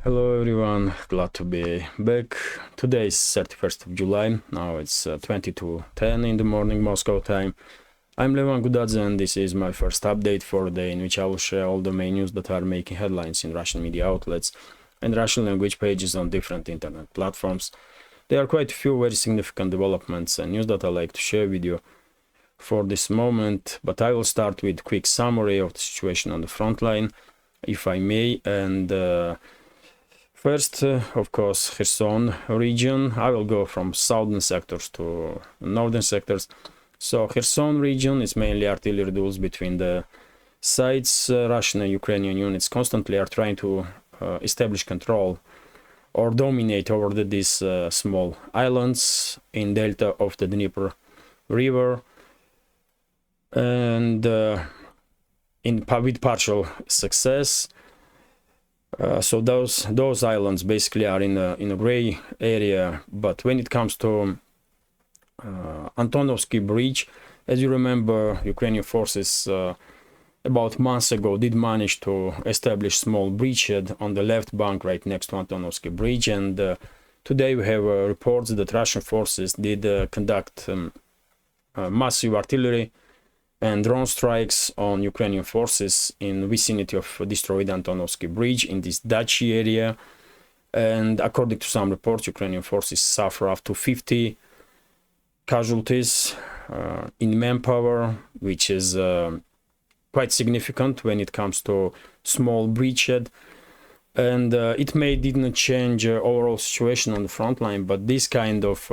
Hello everyone, glad to be back. Today is 31st of July, now it's 20 to 10 in the morning Moscow time. I'm Levan Gudadze and this is my first update for the day in which I will share all the main news that are making headlines in Russian media outlets and Russian language pages on different internet platforms. There are quite a few very significant developments and news that I like to share with you for this moment, but I will start with a quick summary of the situation on the front line, if I may, and first, of course, Kherson region. I will go from southern sectors to northern sectors. So Kherson region is mainly artillery duels between the sides. Russian and Ukrainian units constantly are trying to establish control or dominate over these small islands in delta of the Dnieper River, and with partial success. So those islands basically are in a gray area. But when it comes to Antonovsky Bridge, as you remember, Ukrainian forces about months ago did manage to establish small bridgehead on the left bank right next to Antonovsky Bridge, and today we have reports that Russian forces did conduct massive artillery and drone strikes on Ukrainian forces in vicinity of destroyed Antonovsky Bridge in this Dachi area. And according to some reports, Ukrainian forces suffer up to 50 casualties in manpower, which is quite significant when it comes to small bridgehead. And it didn't change overall situation on the front line, but this kind of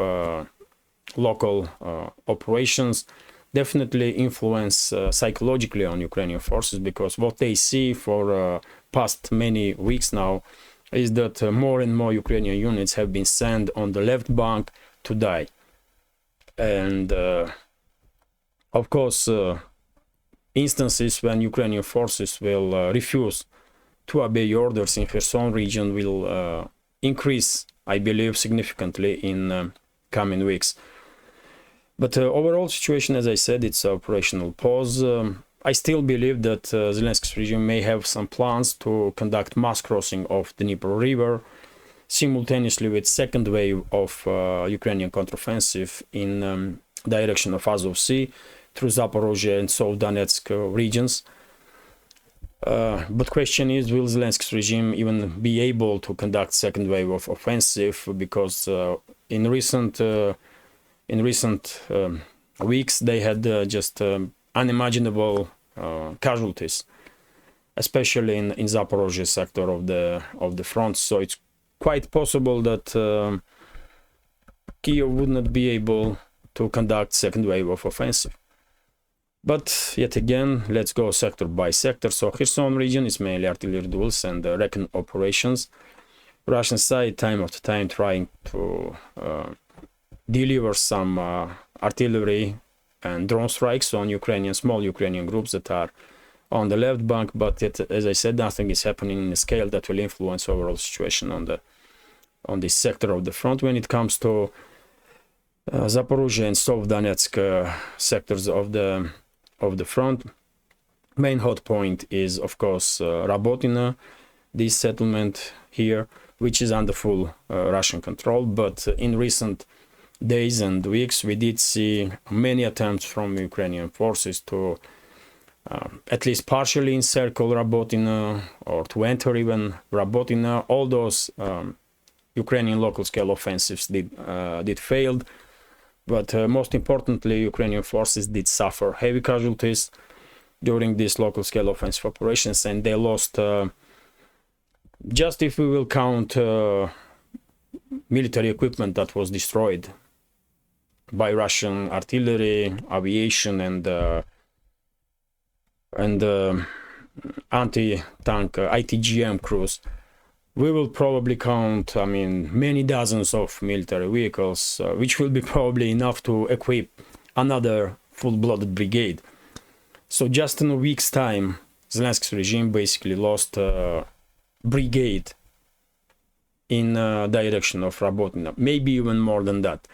local operations definitely influence psychologically on Ukrainian forces, because what they see for past many weeks now is that more and more Ukrainian units have been sent on the left bank to die. And of course, instances when Ukrainian forces will refuse to obey orders in Kherson region will increase, I believe, significantly in coming weeks. But overall situation, as I said, it's operational pause. I still believe that Zelensky's regime may have some plans to conduct mass crossing of the Dnieper River simultaneously with second wave of Ukrainian counteroffensive in direction of Azov Sea through Zaporozhye and South Donetsk regions. But question is, will Zelensky's regime even be able to conduct second wave of offensive? Because in recent weeks they had just unimaginable casualties, especially in Zaporozhye sector of the front. So it's quite possible that Kiev would not be able to conduct second wave of offensive. But yet again, let's go sector by sector. So Kherson region is mainly artillery duels and recon operations. Russian side time after time trying to deliver some artillery and drone strikes on small Ukrainian groups that are on the left bank, but as I said, nothing is happening in a scale that will influence overall situation on this sector of the front. When it comes to Zaporozhye and South Donetsk sectors of the front, main hot point is of course Rabotino, this settlement here, which is under full Russian control. But in recent days and weeks we did see many attempts from Ukrainian forces to at least partially encircle Rabotino or to enter even Rabotino. All those Ukrainian local scale offensives did failed, but most importantly Ukrainian forces did suffer heavy casualties during these local scale offensive operations, and they lost, just if we will count military equipment that was destroyed by Russian artillery, aviation, and anti-tank ITGM crews, we will probably count, I mean, many dozens of military vehicles, which will be probably enough to equip another full-blooded brigade. So just in a week's time, Zelensky's regime basically lost a brigade in direction of Rabotino, maybe even more than that.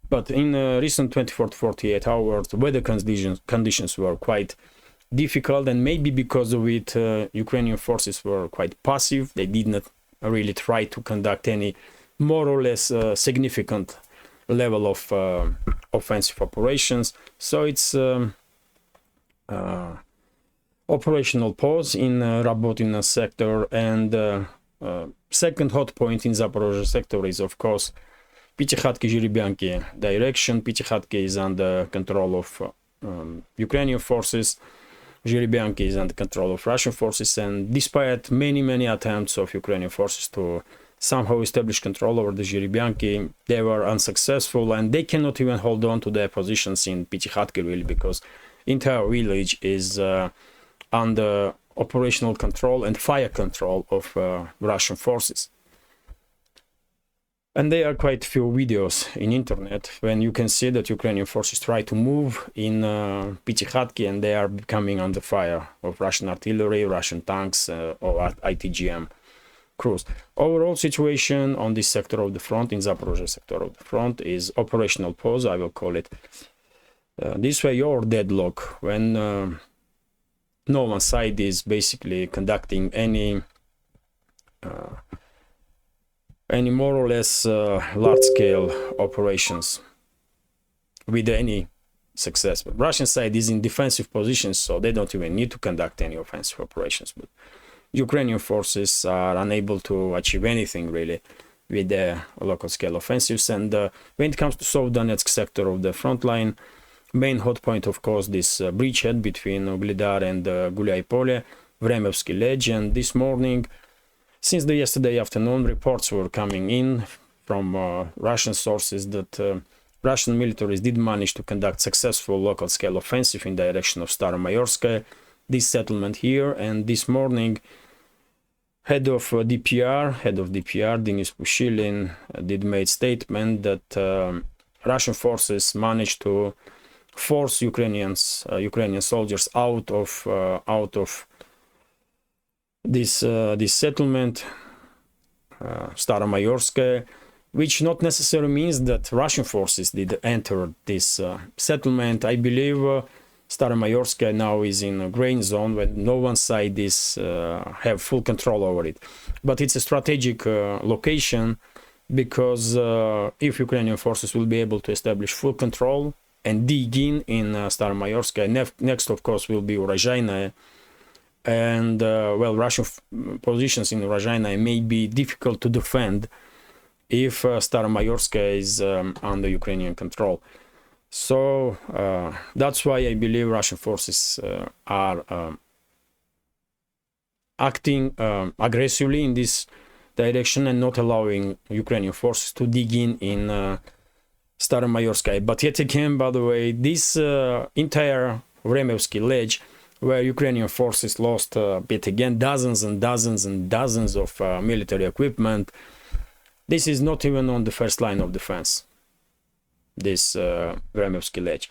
But in recent 24 to 48 hours, weather conditions were quite difficult, and maybe because of it, Ukrainian forces were quite passive. They did not really try to conduct any more or less significant level of offensive operations. So it's operational pause in Rabotina sector, and second hot point in Zaporozhye sector is of course Pichekhatki-Zhiribyanki direction. Pichekhatki is under control of Ukrainian forces. Zhiribyanki is under control of Russian forces, and despite many attempts of Ukrainian forces to somehow establish control over the Zhiribyanki, they were unsuccessful, and they cannot even hold on to their positions in Pichekhatki really, because entire village is under operational control and fire control of Russian forces. And there are quite few videos in internet when you can see that Ukrainian forces try to move in Pichekhatki, and they are coming under fire of Russian artillery, Russian tanks, or ITGM crews. Overall situation on this sector of the front, in Zaporozhye sector of the front, is operational pause, I will call it this way, or deadlock, when no one side is basically conducting any more or less large-scale operations with any success. But Russian side is in defensive positions, so they don't even need to conduct any offensive operations. But Ukrainian forces are unable to achieve anything really with their local-scale offensives. And when it comes to South Donetsk sector of the front line, main hot point, of course, this bridgehead between Uglidar and Gulyai-Pole, Vremevsky Ledge. And this morning, since the yesterday afternoon, reports were coming in from Russian sources that Russian militaries did manage to conduct successful local-scale offensive in direction of Staromayorskaya, this settlement here. And this morning, head of DPR, Denis Pushilin, did make statement that Russian forces managed to force Ukrainian soldiers out of this settlement, Staromayorskaya, which not necessarily means that Russian forces did enter this settlement. I believe Staromayorskaya now is in a gray zone where no one side is have full control over it. But it's a strategic location, because if Ukrainian forces will be able to establish full control and dig in Staromayorskaya, next of course will be Urozhaynaya. And well, Russian positions in Urozhaynaya may be difficult to defend if Staromayorskaya is under Ukrainian control. So that's why I believe Russian forces are acting aggressively in this direction and not allowing Ukrainian forces to dig in Staromayorskaya. But yet again, by the way, this entire Vremevsky Ledge, where Ukrainian forces lost yet again dozens and dozens of military equipment, this is not even on the first line of defense, this Vremevsky Ledge.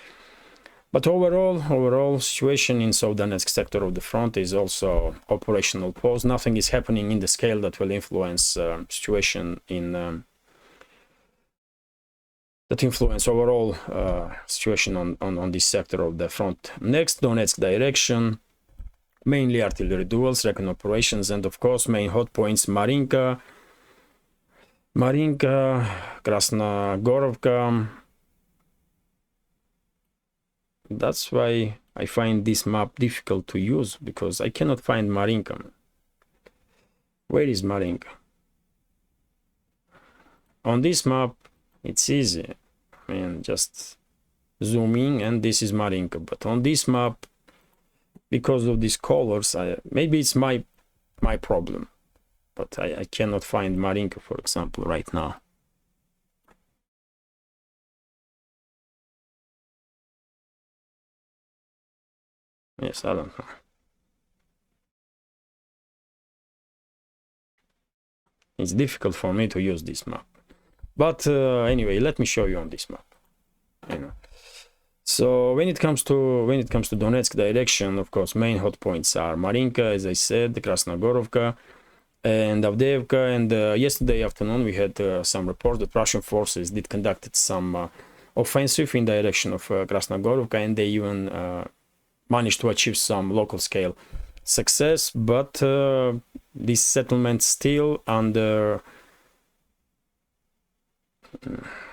But overall situation in South Donetsk sector of the front is also operational pause. Nothing is happening in the scale that will influence situation in that influence overall situation on this sector of the front. Next, Donetsk direction, mainly artillery duels, recon operations, and of course main hot points Marinka, Krasnogorovka. That's why I find this map difficult to use, because I cannot find Marinka. Where is Marinka? On this map it's easy, I mean, just zoom in and this is Marinka. But on this map, because of these colors, maybe it's my problem, but I cannot find Marinka, for example, right now. Yes, I don't know. It's difficult for me to use this map. But anyway, let me show you on this map. So when it comes to Donetsk direction, of course, main hot points are Marinka, as I said, Krasnogorovka, and Avdiivka. And yesterday afternoon we had some reports that Russian forces did conducted some offensive in direction of Krasnogorovka, and they even managed to achieve some local scale success, but this settlement still under,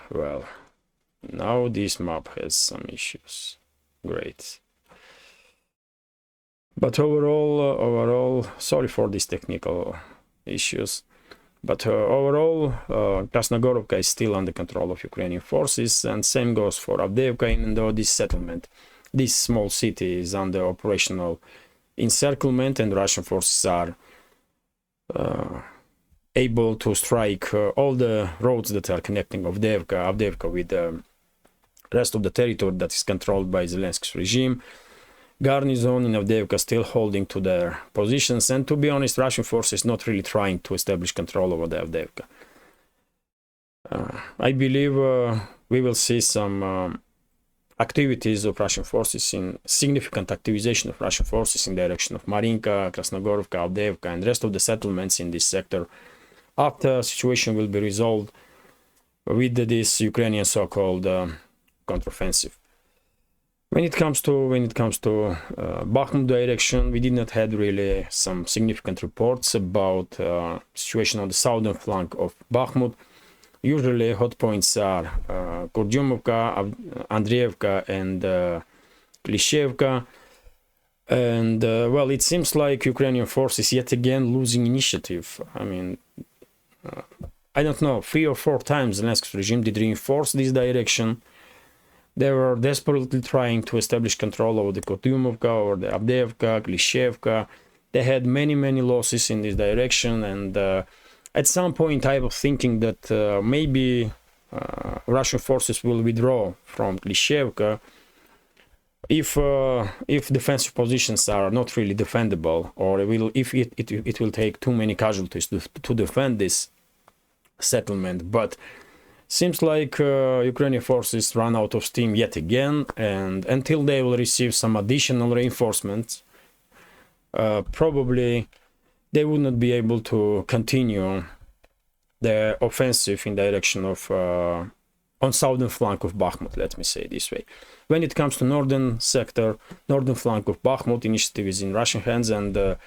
well, now this map has some issues. Great. But overall, sorry for these technical issues, but overall, Krasnogorovka is still under control of Ukrainian forces, and same goes for Avdiivka, even though this settlement, this small city, is under operational encirclement, and Russian forces are able to strike all the roads that are connecting Avdiivka with the rest of the territory that is controlled by Zelensky's regime. Garnison in Avdiivka still holding to their positions, and to be honest, Russian forces not really trying to establish control over the Avdiivka. I believe we will see some activities of Russian forces, in significant activization of Russian forces in direction of Marinka, Krasnogorovka, Avdiivka, and rest of the settlements in this sector after the situation will be resolved with this Ukrainian so-called counteroffensive. When it comes to Bakhmut direction, we did not have really some significant reports about situation on the southern flank of Bakhmut. Usually hot points are Kurdyumovka, Andreevka, and Klishevka. And well, it seems like Ukrainian forces yet again losing initiative. I mean, I don't know, 3 or 4 times Zelensky's regime did reinforce this direction. They were desperately trying to establish control over the Kurdyumovka or the Avdiivka, Klishevka. They had many losses in this direction, and at some point I was thinking that maybe Russian forces will withdraw from Klishevka if defensive positions are not really defendable, or if it will take too many casualties to defend this settlement. But seems like Ukrainian forces run out of steam yet again, and until they will receive some additional reinforcements, probably they would not be able to continue the offensive in direction of on southern flank of Bakhmut, let me say this way. When it comes to northern sector, northern flank of Bakhmut, initiative is in Russian hands, and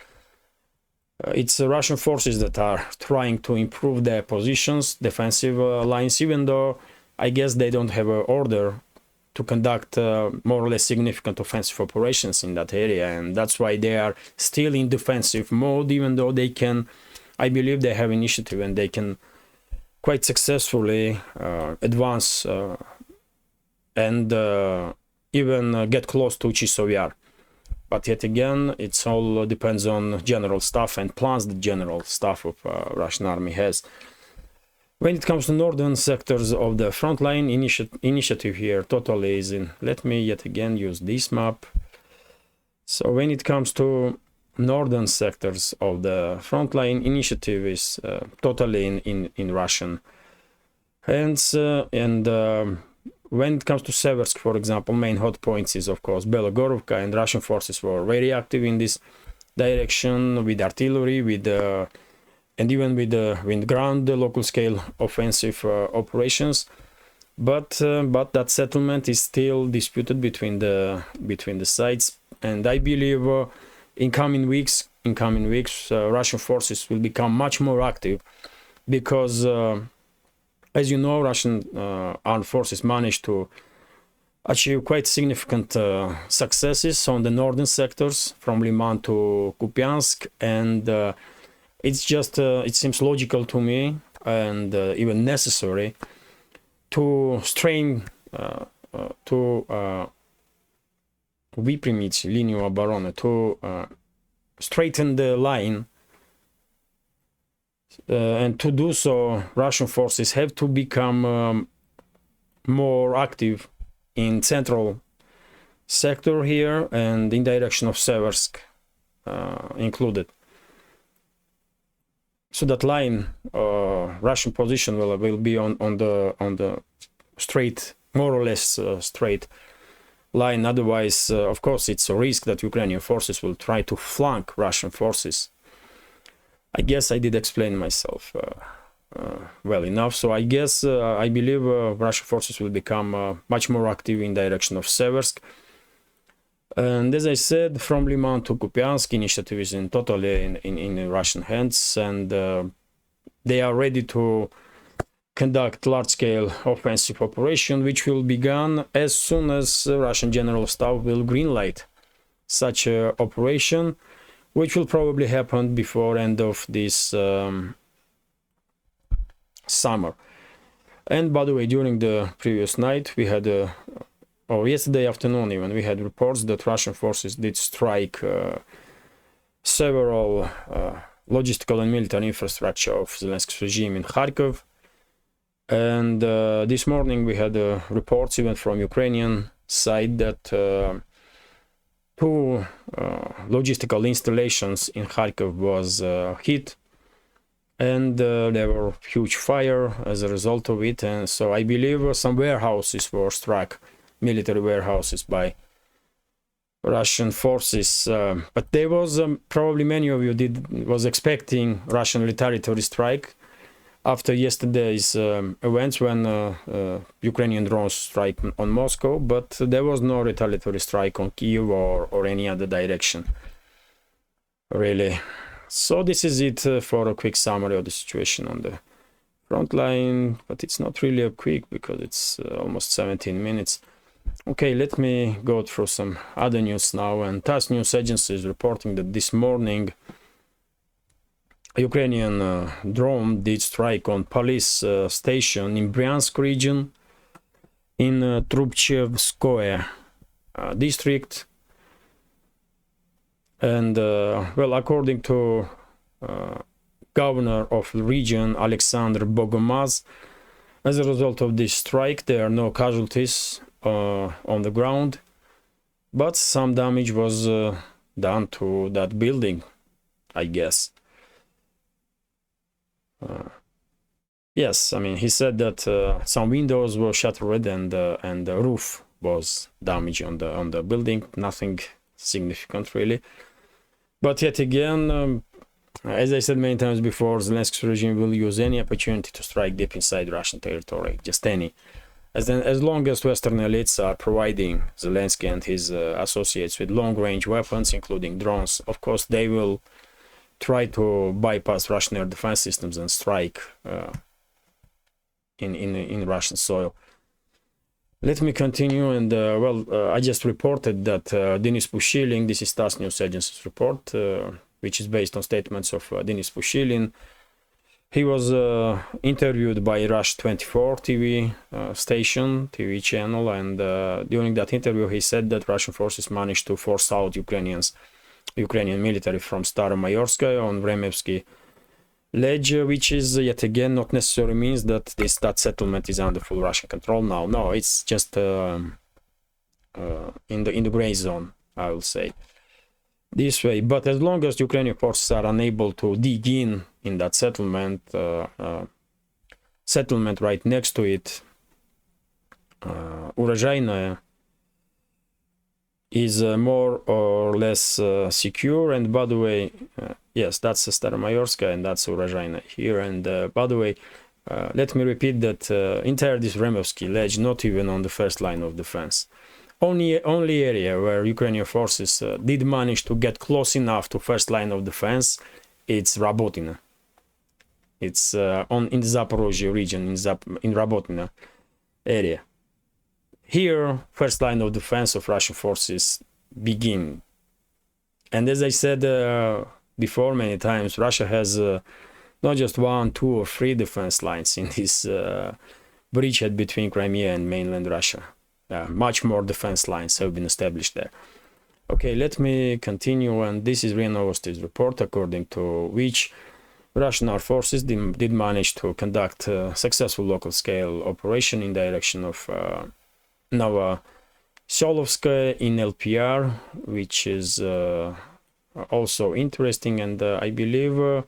it's Russian forces that are trying to improve their positions, defensive lines, even though I guess they don't have an order to conduct more or less significant offensive operations in that area, and that's why they are still in defensive mode, even though they can, I believe they have initiative and they can quite successfully advance and even get close to Chisov Yar. But yet again, it's all depends on general staff and plans the general staff of Russian army has. When it comes to northern sectors of the front line, initiative here totally is in. Let me yet again use this map. So when it comes to northern sectors of the front line, initiative is totally in Russian hands, and when it comes to Seversk, for example, main hot points is of course Belogorovka, and Russian forces were very active in this direction with artillery, with and even with ground local scale offensive operations. But that settlement is still disputed between the sides, and I believe in coming weeks Russian forces will become much more active, because as you know, Russian armed forces managed to achieve quite significant successes on the northern sectors from Liman to Kupiansk, and it's just it seems logical to me and even necessary to выпрямить линию обороны, to straighten the line. And to do so, Russian forces have to become more active in central sector here and in direction of Seversk included. So that line, Russian position will be on the straight, more or less straight line. Otherwise, of course, it's a risk that Ukrainian forces will try to flank Russian forces. I guess I did explain myself well enough. So I guess I believe Russian forces will become much more active in direction of Seversk. And as I said, from Liman to Kupiansk, initiative is totally in Russian hands, and they are ready to conduct large-scale offensive operation, which will begin as soon as Russian General Staff will greenlight such a operation, which will probably happen before end of this summer. And by the way, during the previous night, we had or yesterday afternoon even, we had reports that Russian forces did strike several logistical and military infrastructure of Zelensky's regime in Kharkov. And this morning we had reports even from Ukrainian side that two logistical installations in Kharkov was hit, and there were huge fire as a result of it. And so I believe some warehouses were struck, military warehouses, by Russian forces. But there was probably many of you was expecting Russian retaliatory strike after yesterday's events when Ukrainian drones strike on Moscow, but there was no retaliatory strike on Kyiv or any other direction, really. So this is it for a quick summary of the situation on the front line, but it's not really a quick because it's almost 17 minutes. Okay, let me go through some other news now. And TASS news agency is reporting that this morning a Ukrainian drone did strike on police station in Bryansk region in Trubchevskoye district. And well, according to governor of the region Alexander Bogomaz, as a result of this strike there are no casualties on the ground, but some damage was done to that building, I guess. Yes, I mean, he said that some windows were shattered and the roof was damaged on the building. Nothing significant really. But yet again, as I said many times before, Zelensky's regime will use any opportunity to strike deep inside Russian territory, just any. As long as Western elites are providing Zelensky and his associates with long-range weapons, including drones, of course they will try to bypass Russian air defense systems and strike in Russian soil. Let me continue, and I just reported that Denis Pushilin, this is TASS news agency's report, which is based on statements of Denis Pushilin. He was interviewed by Rush 24 TV TV channel, and during that interview he said that Russian forces managed to force out Ukrainian military from Staromayorskaya on Vremevsky ledge, which is yet again not necessarily means that that settlement is under full Russian control now. No, it's just in the gray zone, I will say this way. But as long as Ukrainian forces are unable to dig in that settlement right next to it, Urozhaynaya is more or less secure. And by the way, yes, that's Staromayorskaya and that's Urozhaynaya here. And by the way, let me repeat that entire this Vremevsky ledge, not even on the first line of defense. Only area where Ukrainian forces did manage to get close enough to first line of defense, it's Rabotina. It's in the Zaporozhye region, in Rabotina area. Here, first line of defense of Russian forces begin. And as I said before many times, Russia has not just 1, 2, or 3 defense lines in this bridgehead between Crimea and mainland Russia. Much more defense lines have been established there. Okay, let me continue, and this is RIA Novosti's report, according to which Russian armed forces did manage to conduct a successful local-scale operation in direction of Novoselovskaya in LPR, which is also interesting. And I believe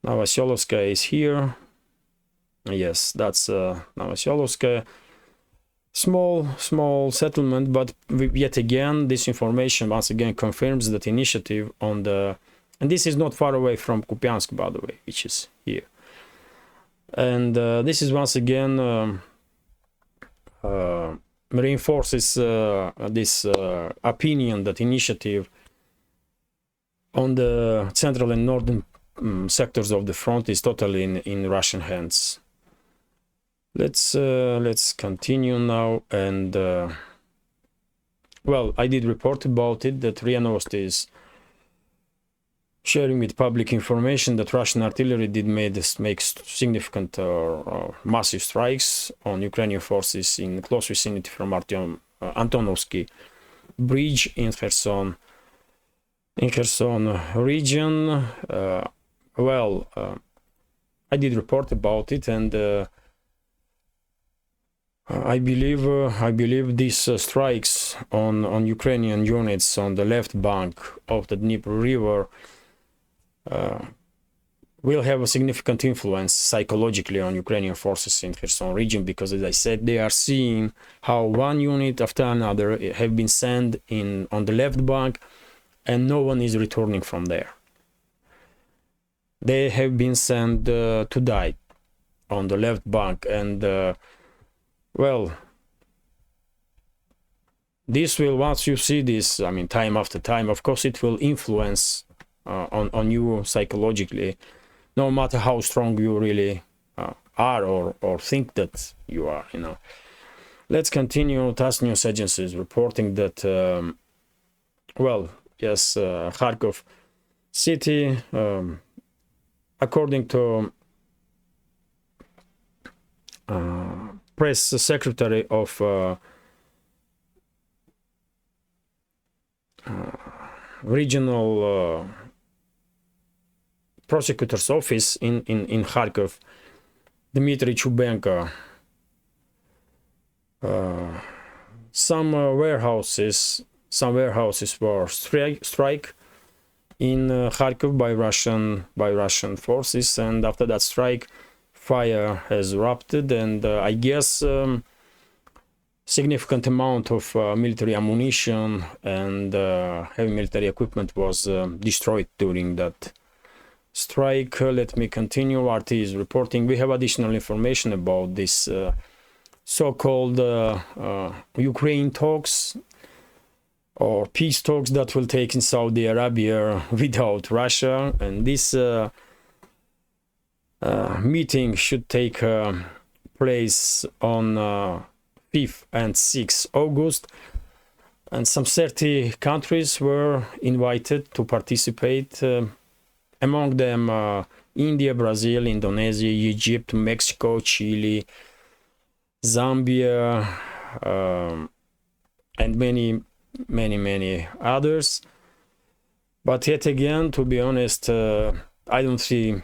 Novoselovskaya is here. Yes, that's Novoselovskaya. Small settlement, but yet again, this information once again confirms that initiative on the, and this is not far away from Kupiansk, by the way, which is here. And this is once again reinforces this opinion that initiative on the central and northern sectors of the front is totally in Russian hands. Let's continue now. And well, I did report about it that RIA Novosti is sharing with public information that Russian artillery did make significant or massive strikes on Ukrainian forces in close vicinity from Antonovsky Bridge in Kherson region. Well, I did report about it, and I believe these strikes on Ukrainian units on the left bank of the Dnieper River will have a significant influence psychologically on Ukrainian forces in Kherson region, because, as I said, they are seeing how one unit after another have been sent in on the left bank, and no one is returning from there. They have been sent to die on the left bank, and well, this will, once you see this, I mean, time after time, of course, it will influence on you psychologically, no matter how strong you really are or think that you are, you know. Let's continue. TASS news agencies reporting that, well, yes, Kharkov city, according to press secretary of regional prosecutor's office in Kharkov, Dmitry Chubenko, some warehouses were strike in Kharkov by Russian forces, and after that strike, fire has erupted, and I guess significant amount of military ammunition and heavy military equipment was destroyed during that strike. Let me continue. RT is reporting. We have additional information about this so-called Ukraine talks or peace talks that will take in Saudi Arabia without Russia, and this meeting should take place on 5th and 6th August, and some 30 countries were invited to participate, among them India, Brazil, Indonesia, Egypt, Mexico, Chile, Zambia, and many others. But yet again, to be honest, I don't see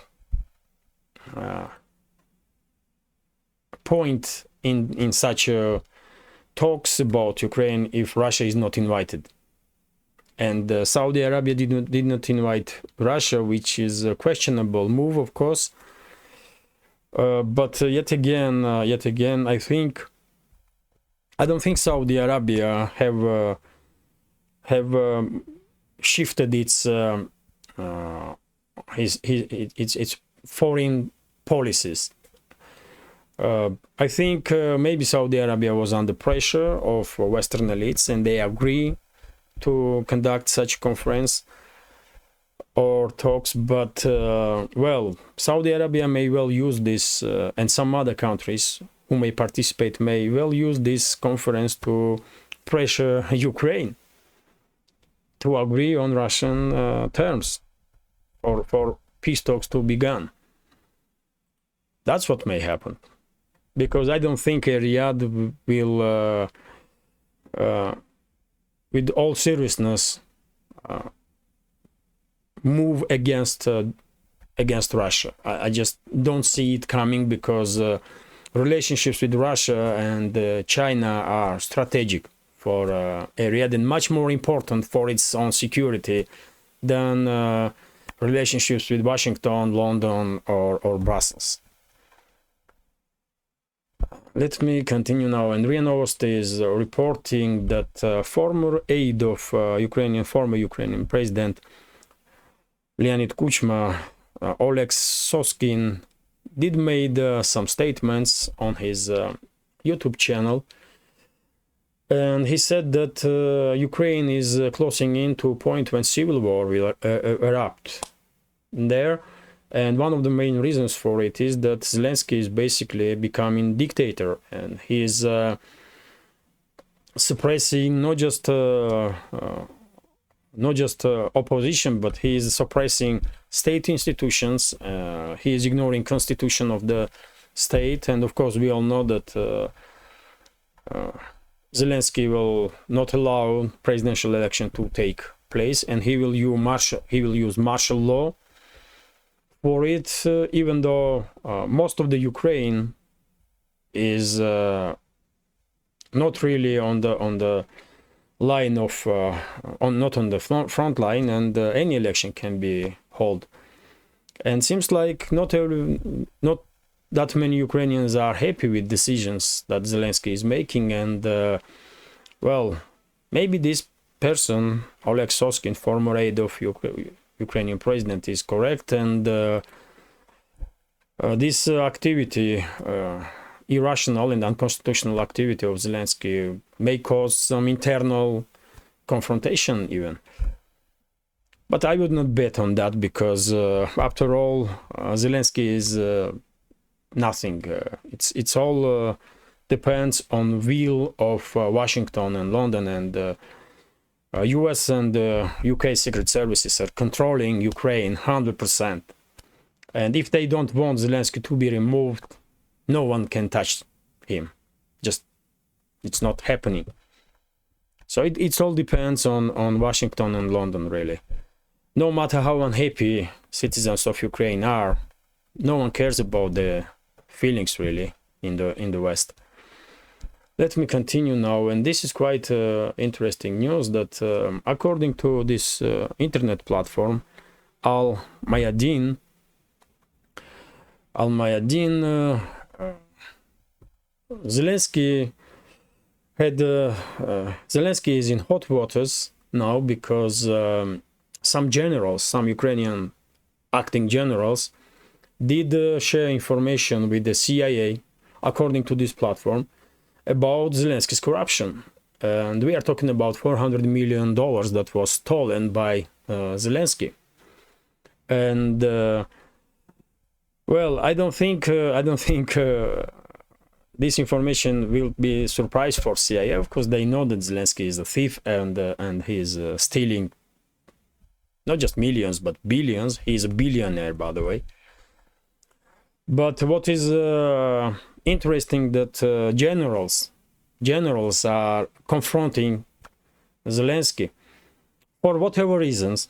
point in such talks about Ukraine if Russia is not invited. And Saudi Arabia did not invite Russia, which is a questionable move, of course. But yet again, I don't think Saudi Arabia have shifted its foreign policies. I think maybe Saudi Arabia was under pressure of Western elites, and they agree to conduct such conference or talks. But well, Saudi Arabia may well use this, and some other countries who may participate may well use this conference to pressure Ukraine to agree on Russian terms or for peace talks to begin. That's what may happen, because I don't think Riyadh will, with all seriousness, move against Russia. I just don't see it coming, because relationships with Russia and China are strategic for Riyadh and much more important for its own security than relationships with Washington, London, or Brussels. Let me continue now. And RIA Novosti is reporting that former aide of former Ukrainian President Leonid Kuchma, Oleg Soskin, did made some statements on his YouTube channel, And he said that Ukraine is closing in to a point when civil war will erupt there. And one of the main reasons for it is that Zelensky is basically becoming dictator, and he is suppressing not just opposition, but he is suppressing state institutions. He is ignoring constitution of the state, and of course we all know that Zelensky will not allow presidential election to take place, and he will use martial law for it, even though most of the Ukraine is not really on the line of not on the front line, and any election can be held. And seems like not that many Ukrainians are happy with decisions that Zelensky is making, and well, maybe this person, Oleg Soskin, former aide of Ukrainian president, is correct, and this activity, irrational and unconstitutional activity of Zelensky, may cause some internal confrontation even. But I would not bet on that, because after all, Zelensky is nothing. It's all depends on will of Washington and London, and US and UK secret services are controlling Ukraine 100%. And if they don't want Zelensky to be removed, no one can touch him. Just, it's not happening. So it all depends on Washington and London, really. No matter how unhappy citizens of Ukraine are, no one cares about the feelings, really, in the West. Let me continue now, and this is quite interesting news that according to this internet platform, Al Mayadin, Zelensky is in hot waters now, because some generals, some Ukrainian acting generals, did share information with the CIA, according to this platform, about Zelensky's corruption. And we are talking about $400 million that was stolen by Zelensky. And well, I don't think this information will be a surprise for CIA, because they know that Zelensky is a thief, and he is stealing not just millions but billions. He is a billionaire, by the way. But what is interesting, that generals are confronting Zelensky for whatever reasons.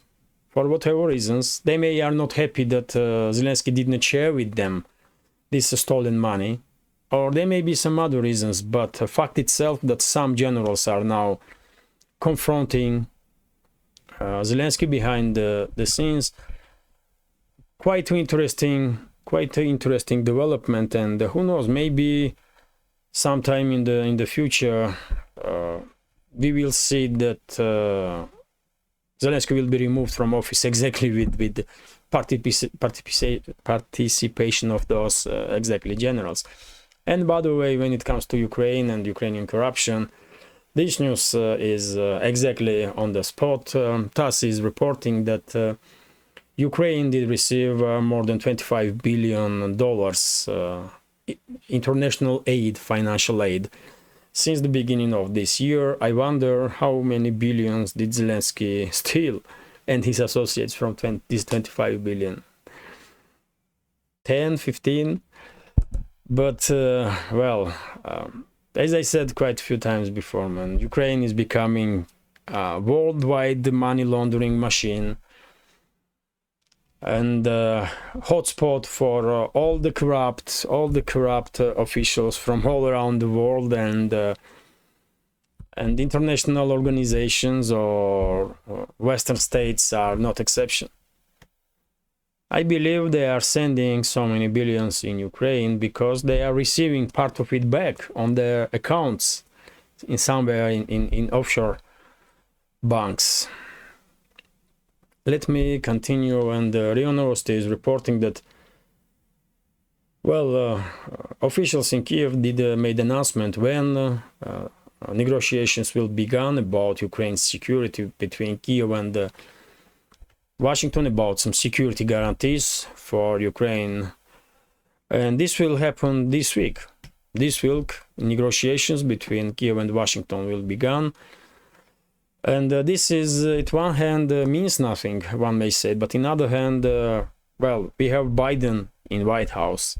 They may are not happy that Zelensky did not share with them this stolen money, or there may be some other reasons, but the fact itself that some generals are now confronting Zelensky behind the scenes, quite interesting development. And who knows, maybe sometime in the future we will see that Zelensky will be removed from office exactly with participation of those exactly generals. And by the way, when it comes to Ukraine and Ukrainian corruption, this news is exactly on the spot. TASS is reporting that Ukraine did receive more than $25 billion international aid, financial aid, since the beginning of this year. I wonder how many billions did Zelensky steal and his associates from this 25 billion? 10, 15? But, well, as I said quite a few times before, man, Ukraine is becoming a worldwide money laundering machine, and hotspot for all the corrupt officials from all around the world, and international organizations or Western states are not exception. I believe they are sending so many billions in Ukraine because they are receiving part of it back on their accounts in somewhere in offshore banks. Let me continue, and RIA Novosti is reporting that, well, officials in Kiev made announcement when negotiations will begin about Ukraine's security between Kiev and Washington, about some security guarantees for Ukraine. And this will happen this week. This week, negotiations between Kiev and Washington will begin. And this is, at one hand, means nothing, one may say. But on other hand, well, we have Biden in White House.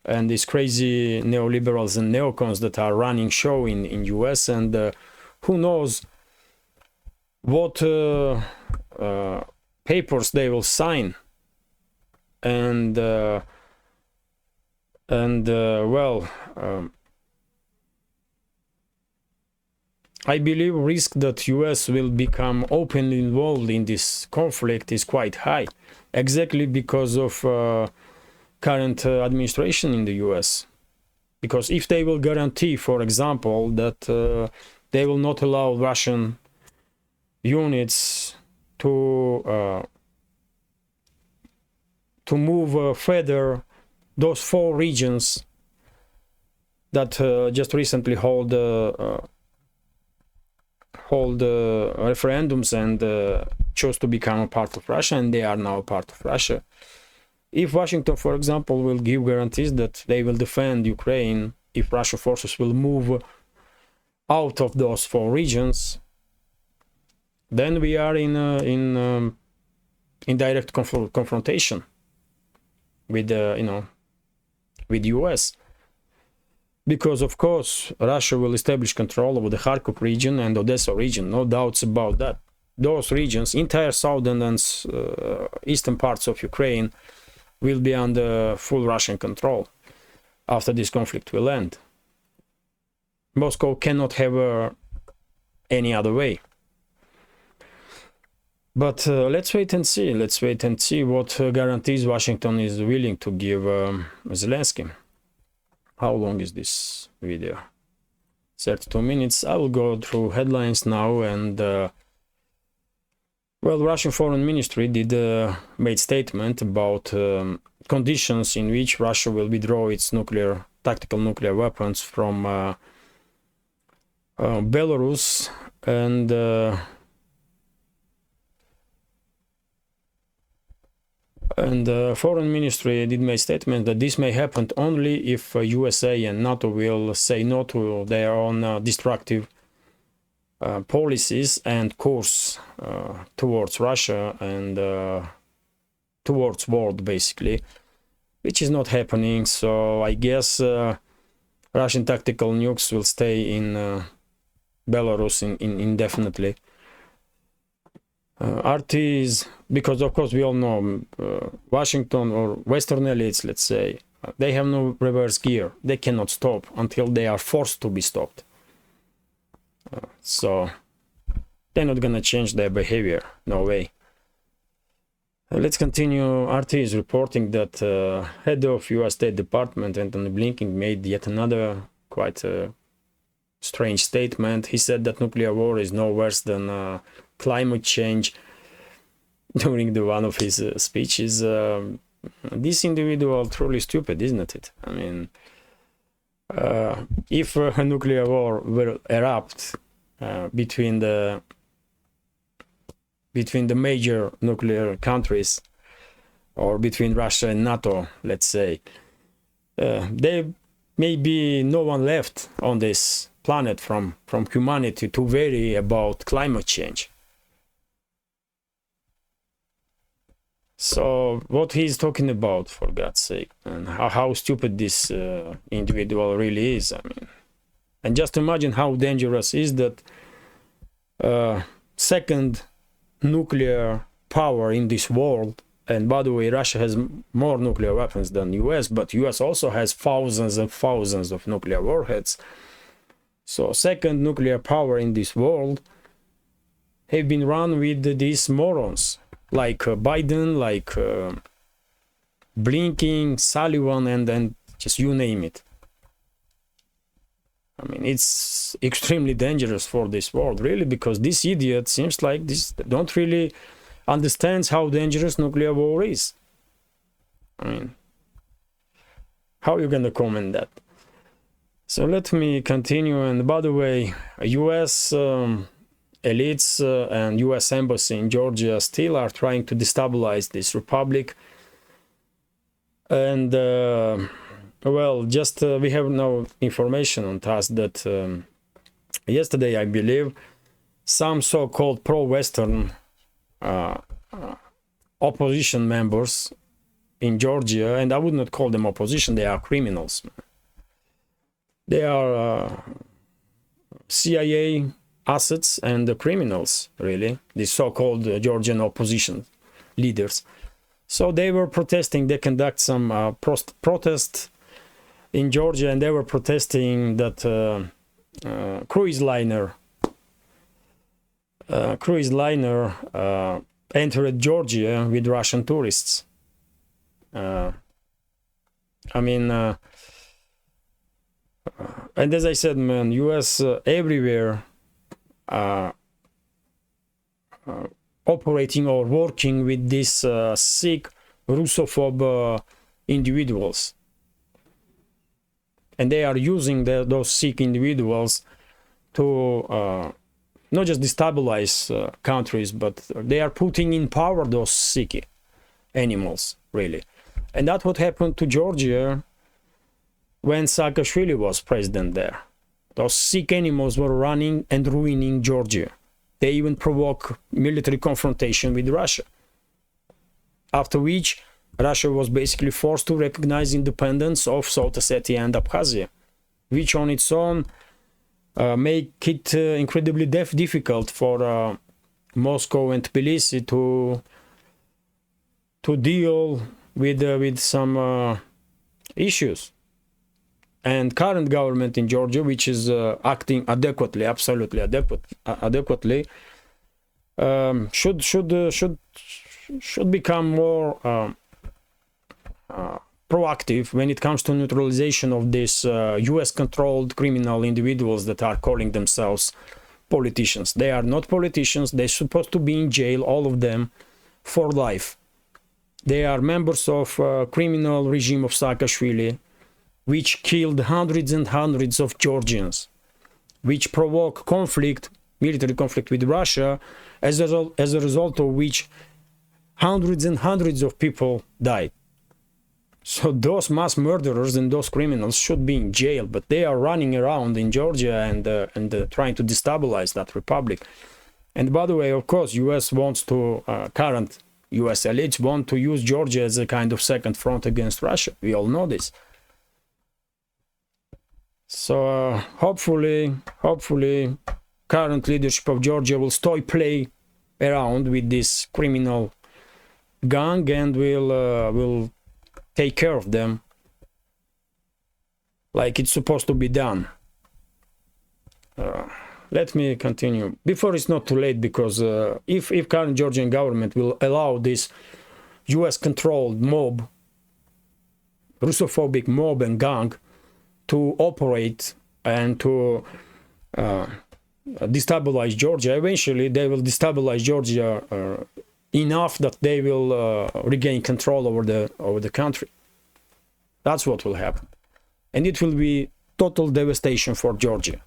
And these crazy neoliberals and neocons that are running show in US. And who knows what papers they will sign. And well, I believe risk that US will become openly involved in this conflict is quite high, exactly because of current administration in the US. Because if they will guarantee, for example, that they will not allow Russian units to move further those 4 regions that just recently hold referendums and chose to become a part of Russia, and they are now a part of Russia. If Washington, for example, will give guarantees that they will defend Ukraine if Russian forces will move out of those 4 regions, then we are in direct confrontation with with US, because of course Russia will establish control over the Kharkov region and Odessa region, no doubts about that. Those regions, entire southern and eastern parts of Ukraine, will be under full Russian control after this conflict will end. Moscow cannot have any other way. But let's wait and see. Let's wait and see what guarantees Washington is willing to give Zelensky. How long is this video? 32 minutes. I will go through headlines now. And well, Russian Foreign Ministry made statement about conditions in which Russia will withdraw its tactical nuclear weapons from Belarus, and Foreign Ministry did make statement that this may happen only if USA and NATO will say no to their own destructive policies and course towards Russia and towards world, basically, which is not happening. So I guess Russian tactical nukes will stay in Belarus indefinitely. RT is, because of course we all know Washington or Western elites, let's say, they have no reverse gear. They cannot stop until they are forced to be stopped. So they're not gonna change their behavior, no way. Let's continue. RT is reporting that head of US State Department Anthony Blinken made yet another quite strange statement. He said that nuclear war is no worse than climate change during one of his speeches. This individual truly stupid, isn't it? I mean, if a nuclear war will erupt between the major nuclear countries, or between Russia and NATO, let's say, there may be no one left on this planet from humanity to worry about climate change. So what he's talking about, for God's sake, and how stupid this individual really is. I mean, and just imagine how dangerous is that second nuclear power in this world. And by the way, Russia has more nuclear weapons than US, but US also has thousands and thousands of nuclear warheads. So second nuclear power in this world have been run with these morons like Biden, like Blinken, Sullivan, and just you name it. I mean, it's extremely dangerous for this world, really, because this idiot seems like this don't really understands how dangerous nuclear war is. I mean, how are you gonna comment that? So let me continue. And by the way, US elites and US embassy in Georgia still are trying to destabilize this republic. And well, just we have no information on us that yesterday, I believe, some so-called pro-Western opposition members in Georgia, and I would not call them opposition, they are criminals. They are CIA assets and the criminals, really, the so-called Georgian opposition leaders. So they were protesting, they conduct some protest in Georgia, and they were protesting that cruise liner entered Georgia with Russian tourists. I mean, and as I said, man, US everywhere operating or working with these sick Russophobe individuals. And they are using those sick individuals to not just destabilize countries, but they are putting in power those sick animals, really. And that's what happened to Georgia when Saakashvili was president there. Those sick animals were running and ruining Georgia. They even provoke military confrontation with Russia. After which, Russia was basically forced to recognize independence of South Ossetia and Abkhazia, which on its own make it incredibly difficult for Moscow and Tbilisi to deal with some issues. And current government in Georgia, which is acting adequately, absolutely adequately, should become more proactive when it comes to neutralization of these US-controlled criminal individuals that are calling themselves politicians. They are not politicians. They're supposed to be in jail, all of them, for life. They are members of criminal regime of Saakashvili, which killed hundreds and hundreds of Georgians, which provoke conflict, military conflict with Russia, as a result of which hundreds and hundreds of people died. So those mass murderers and those criminals should be in jail, but they are running around in Georgia and trying to destabilize that republic. And by the way, of course, US wants to, current US elites want to use Georgia as a kind of second front against Russia. We all know this. So hopefully, current leadership of Georgia will stop play around with this criminal gang and will take care of them like it's supposed to be done. Let me continue before it's not too late, because if current Georgian government will allow this US-controlled mob, Russophobic mob and gang to operate and to destabilize Georgia, eventually they will destabilize Georgia enough that they will regain control over the country. That's what will happen, and it will be total devastation for Georgia.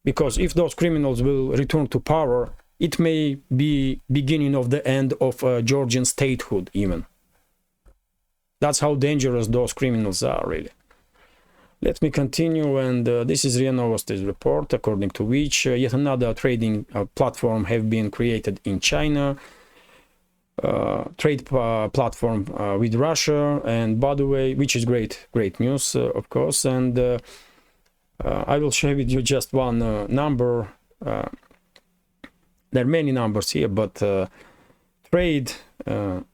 Because if those criminals will return to power, it may be beginning of the end of Georgian statehood even. That's how dangerous those criminals are, really. Let me continue, and this is RIA Novosti's report, according to which yet another trading platform have been created in China, trade platform with Russia, and by the way, which is great news, of course, and I will share with you just one number. There are many numbers here, but trade in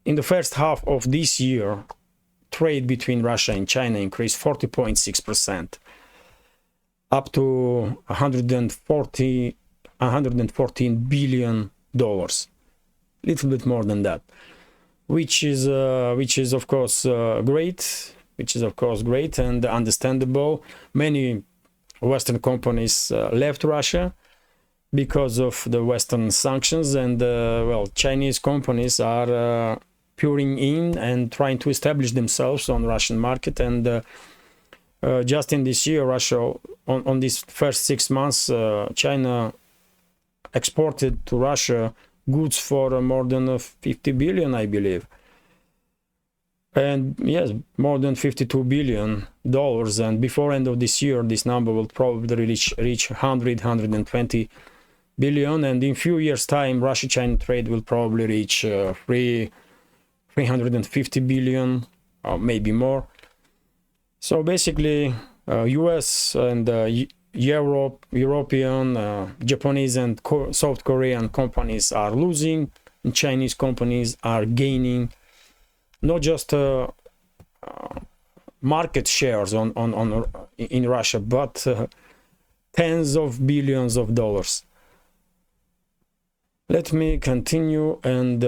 the first half of this year, trade between Russia and China increased 40.6%, up to $114 billion, little bit more than that, which is of course great. And understandable. Many Western companies left Russia because of the Western sanctions, and well, Chinese companies are pouring in and trying to establish themselves on Russian market, and just in this year, Russia, on these first 6 months, China exported to Russia goods for more than 50 billion, I believe. And yes, more than $52 billion. And before end of this year, this number will probably reach 120 billion. And in few years' time, Russia-China trade will probably reach 350 billion, or maybe more. So basically, US and European, Japanese and South Korean companies are losing, and Chinese companies are gaining, not just market shares in Russia, but tens of billions of dollars. Let me continue, and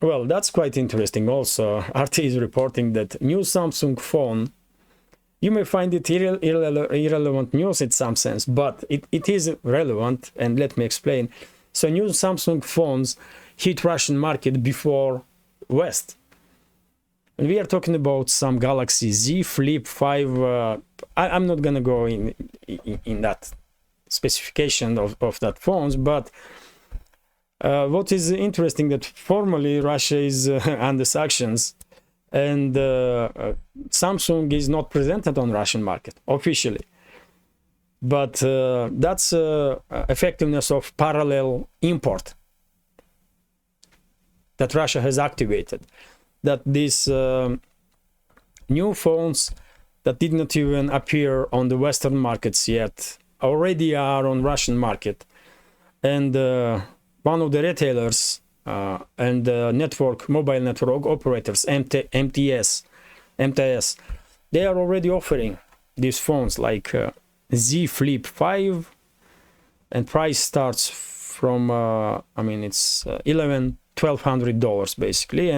well, that's quite interesting. Also, RT is reporting that new Samsung phone. You may find it irrelevant news in some sense, but it is relevant, and let me explain. So new Samsung phones hit Russian market before West. And we are talking about some Galaxy Z Flip 5. I'm not gonna go in that specification of that phones, but what is interesting that formally Russia is under sanctions, and Samsung is not presented on Russian market officially. But that's effectiveness of parallel import that Russia has activated. That these new phones that did not even appear on the Western markets yet already are on Russian market. And one of the retailers and mobile network operators, MTS, they are already offering these phones like Z Flip 5, and price starts from I mean, it's $1,200 basically,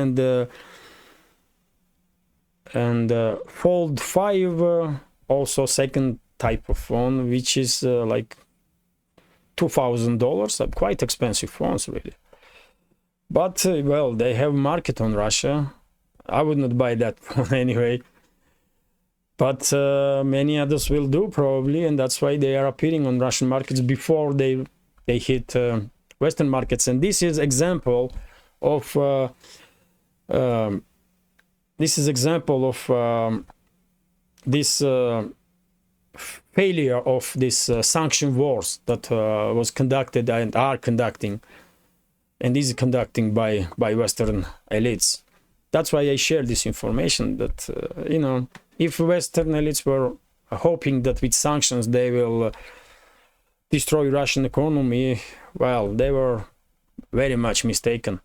and Fold 5, also second type of phone, which is like $2,000, quite expensive phones really. But well, they have market on Russia. I would not buy that phone anyway, but many others will do probably, and that's why they are appearing on Russian markets before they hit Western markets. And this is example of this failure of this sanction wars that was conducted and are conducting and is conducting by Western elites. That's why I share this information, that you know, if Western elites were hoping that with sanctions they will destroy Russian economy, well, they were very much mistaken.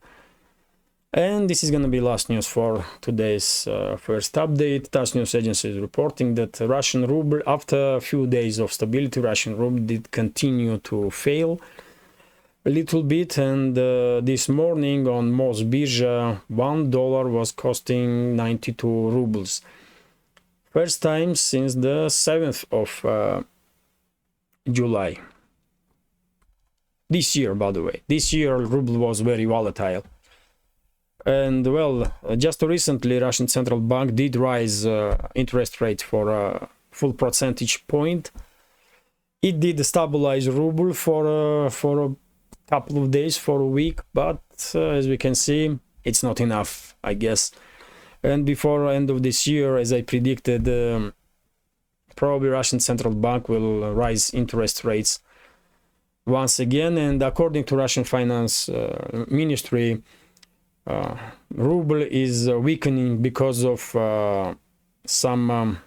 And this is going to be last news for today's first update. TASS News Agency is reporting that Russian ruble, after a few days of stability, Russian ruble did continue to fail a little bit, and this morning on Mosbirja, $1 was costing 92 rubles. First time since the 7th of July. This year, by the way. This year, ruble was very volatile. And well, just recently, Russian Central Bank did rise interest rate for a full percentage point. It did stabilize ruble for a couple of days, for a week, but as we can see, it's not enough, I guess. And before end of this year, as I predicted, probably Russian Central Bank will rise interest rates once again. And according to Russian Finance Ministry, ruble is weakening because of some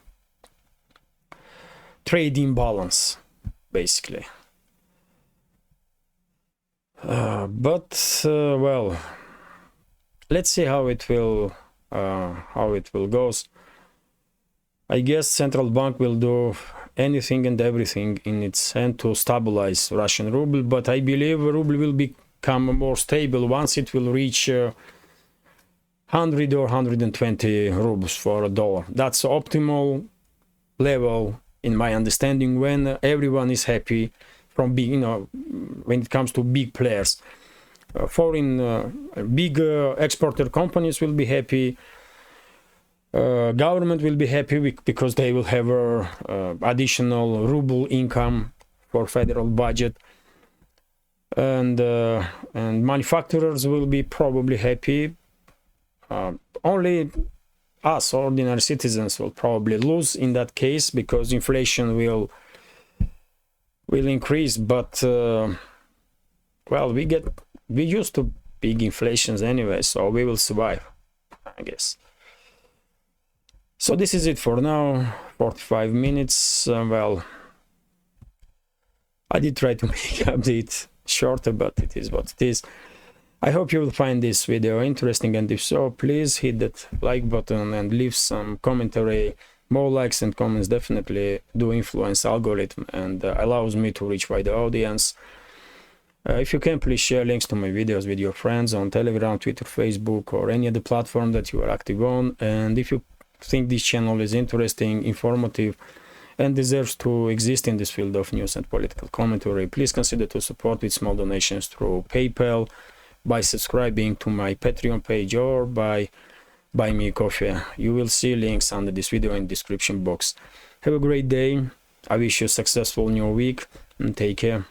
trade imbalance, basically. Well, let's see how it will goes. I guess Central Bank will do anything and everything in its hand to stabilize Russian ruble, but I believe ruble will become more stable once it will reach 100 or 120 rubles for a dollar. That's optimal level in my understanding, when everyone is happy from big, you know, when it comes to big players. Foreign big exporter companies will be happy. Government will be happy because they will have a additional ruble income for federal budget, and manufacturers will be probably happy. Only us ordinary citizens will probably lose in that case, because inflation will increase. But well, we used to big inflations anyway, so we will survive, I guess. So this is it for now. 45 minutes. Well, I did try to make it shorter, but it is what it is. I hope you will find this video interesting, and if so, please hit that like button and leave some commentary. More likes and comments definitely do influence algorithm and allows me to reach wider audience. If you can, please share links to my videos with your friends on Telegram, Twitter, Facebook, or any other platform that you are active on. And if you think this channel is interesting, informative, and deserves to exist in this field of news and political commentary, please consider to support with small donations through PayPal, by subscribing to my Patreon page, or by buy me a coffee. You will see links under this video in the description box. Have a great day. I wish you a successful new week, and take care.